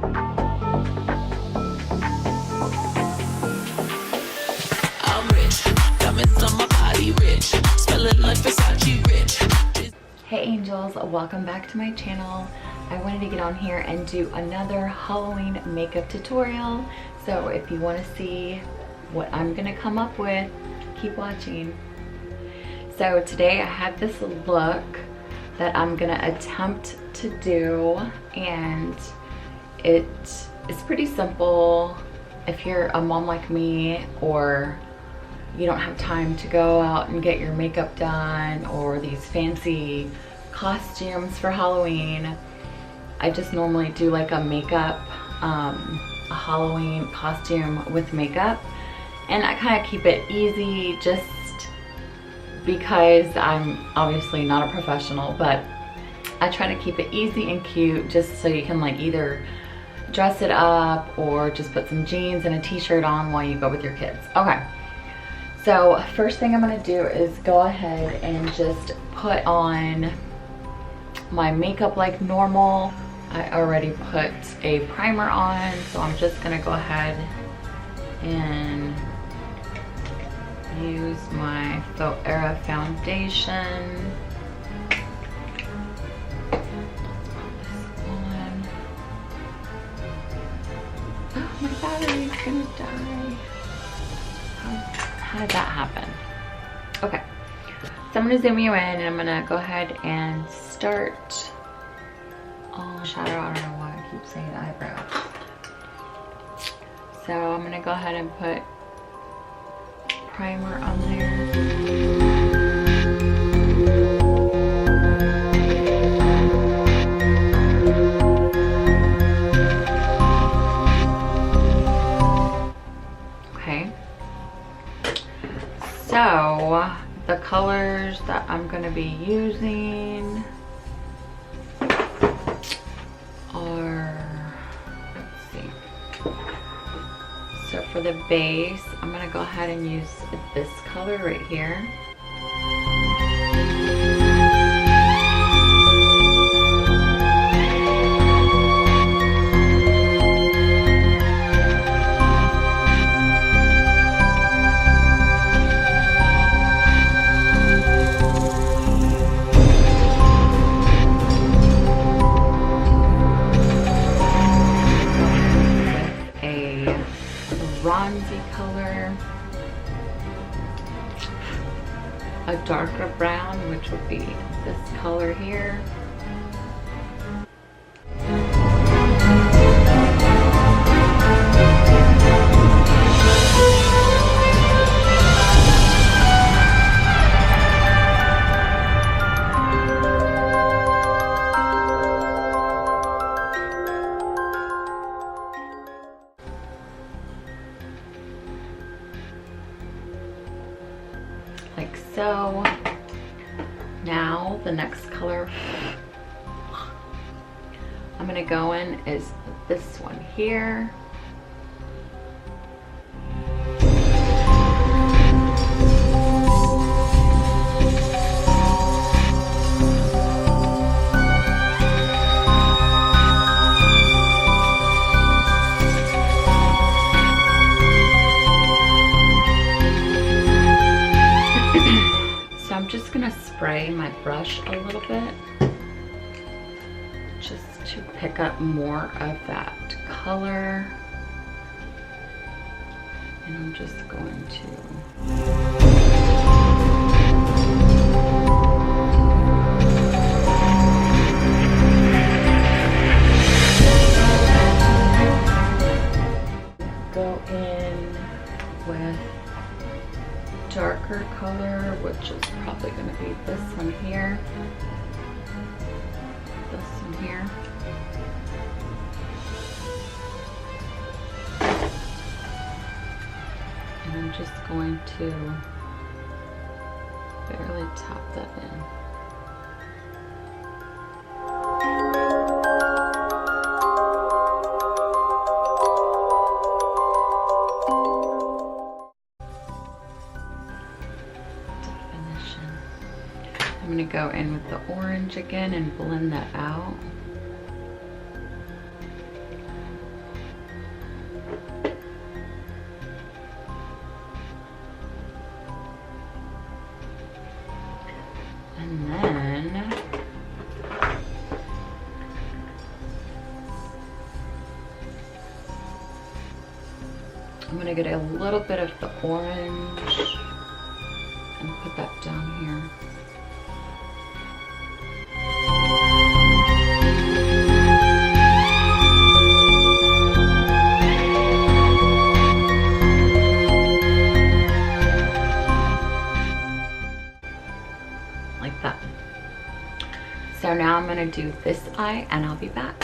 I'm rich, diamonds on my body rich, smelling like Versace rich. Hey angels, welcome back to my channel. I wanted to get on here and do another Halloween makeup tutorial. So if you want to see what I'm gonna come up with, keep watching. So today I have this look that I'm gonna attempt to do, and it's pretty simple. If you're a mom like me, or you don't have time to go out and get your makeup done, or these fancy costumes for Halloween, I just normally do like a makeup, a Halloween costume with makeup, and I kind of keep it easy just because I'm obviously not a professional, but I try to keep it easy and cute just so you can like either dress it up or just put some jeans and a t-shirt on while you go with your kids. Okay, so first thing I'm gonna do is go ahead and just put on my makeup like normal. I already put a primer on, so I'm just gonna go ahead and use my Faux Era foundation. Oh, my battery's gonna die. How did that happen? Okay, so I'm gonna zoom you in and I'm gonna go ahead and start on shadow. I don't know why I keep saying eyebrow. So I'm gonna go ahead and put primer on there. Okay. So the colors that I'm going to be using are, let's see. So for the base, I'm going to go ahead and use this color right here. Bronzy color, a darker brown, which would be this color here. Like so. Now the next color I'm gonna go in is this one here. Just gonna spray my brush a little bit just to pick up more of that color, and I'm just going to go in with darker color, which is probably going to be this one here, this one here. And I'm just going to barely tap that in. I'm going to go in with the orange again and blend that out. I'm gonna get a little bit of the orange and put that down here. Like that. So now I'm gonna do this eye and I'll be back.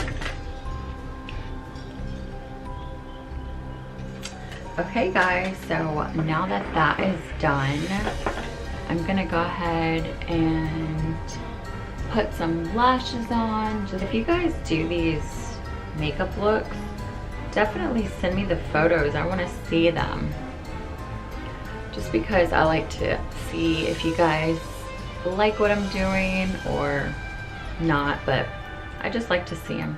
Okay guys, so now that that is done, I'm gonna go ahead and put some lashes on. Just if you guys do these makeup looks, definitely send me the photos. I wanna see them. Just because I like to see if you guys like what I'm doing or not, but I just like to see them.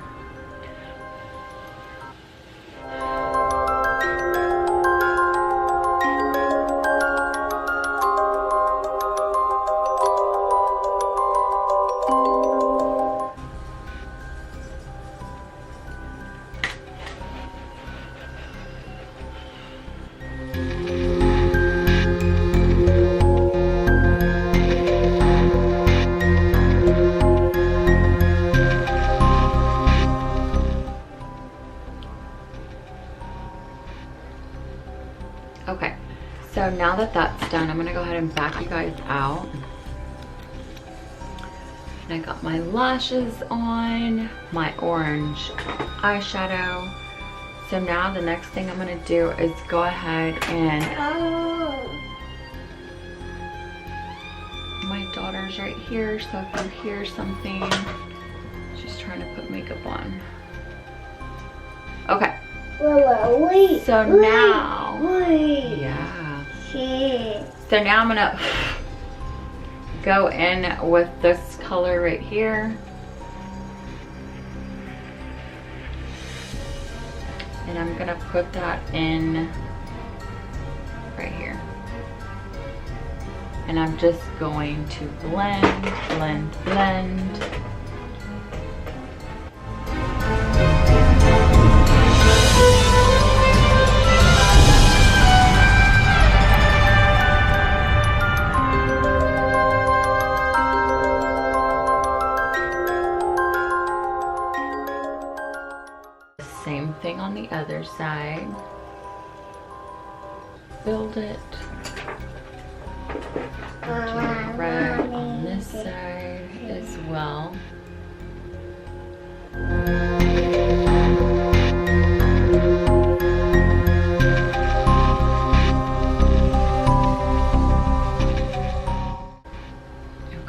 Okay, so now that that's done, I'm gonna go ahead and back you guys out. And I got my lashes on, my orange eyeshadow. So now the next thing I'm gonna do is go ahead and... My daughter's right here, so if you hear something, she's trying to put makeup on. Okay. Wait, so now, wait. yeah. Shit. So now I'm gonna go in with this color right here. And I'm gonna put that in right here. And I'm just going to blend, blend, blend. Same thing on the other side. Build it. Do red on this side as well.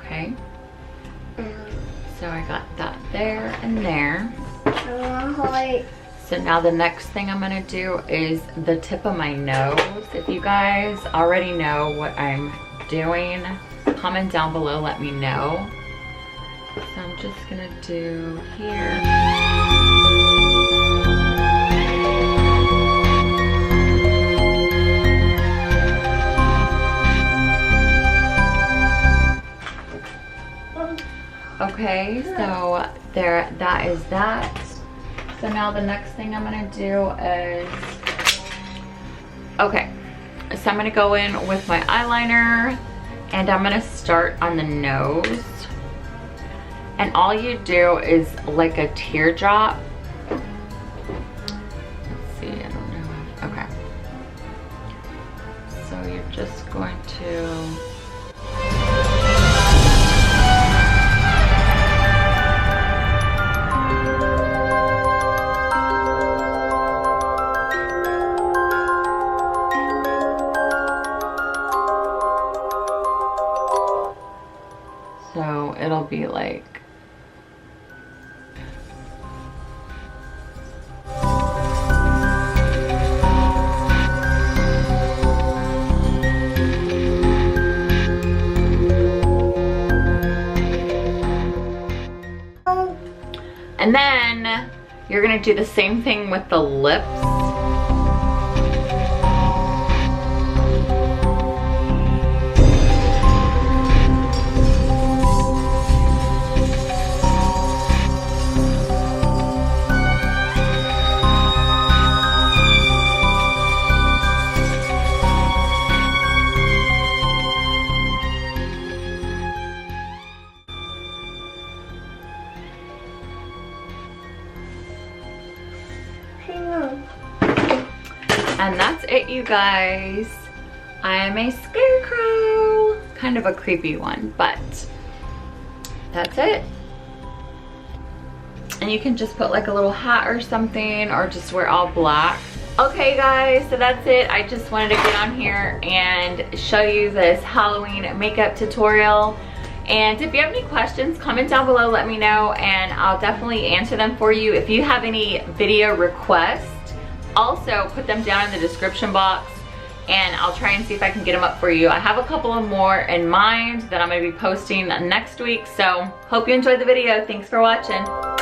Okay. So I got that there and there. So now the next thing I'm gonna do is the tip of my nose. If you guys already know what I'm doing, comment down below, let me know. So I'm just gonna do here. Okay, so there, that is that. So now the next thing I'm gonna do is, okay, so I'm gonna go in with my eyeliner and I'm gonna start on the nose. And all you do is like a teardrop. Let's see, I don't know. Okay. So you're just going to, so it'll be like, and then you're gonna do the same thing with the lips. Hang on. And that's it, you guys. I am a scarecrow. Kind of a creepy one, but that's it. And you can just put like a little hat or something, or just wear all black. Okay guys, so that's it. I just wanted to get on here and show you this Halloween makeup tutorial. And if you have any questions, comment down below, let me know, and I'll definitely answer them for you. If you have any video requests, also put them down in the description box, and I'll try and see if I can get them up for you. I have a couple of more in mind that I'm gonna be posting next week, so hope you enjoyed the video. Thanks for watching.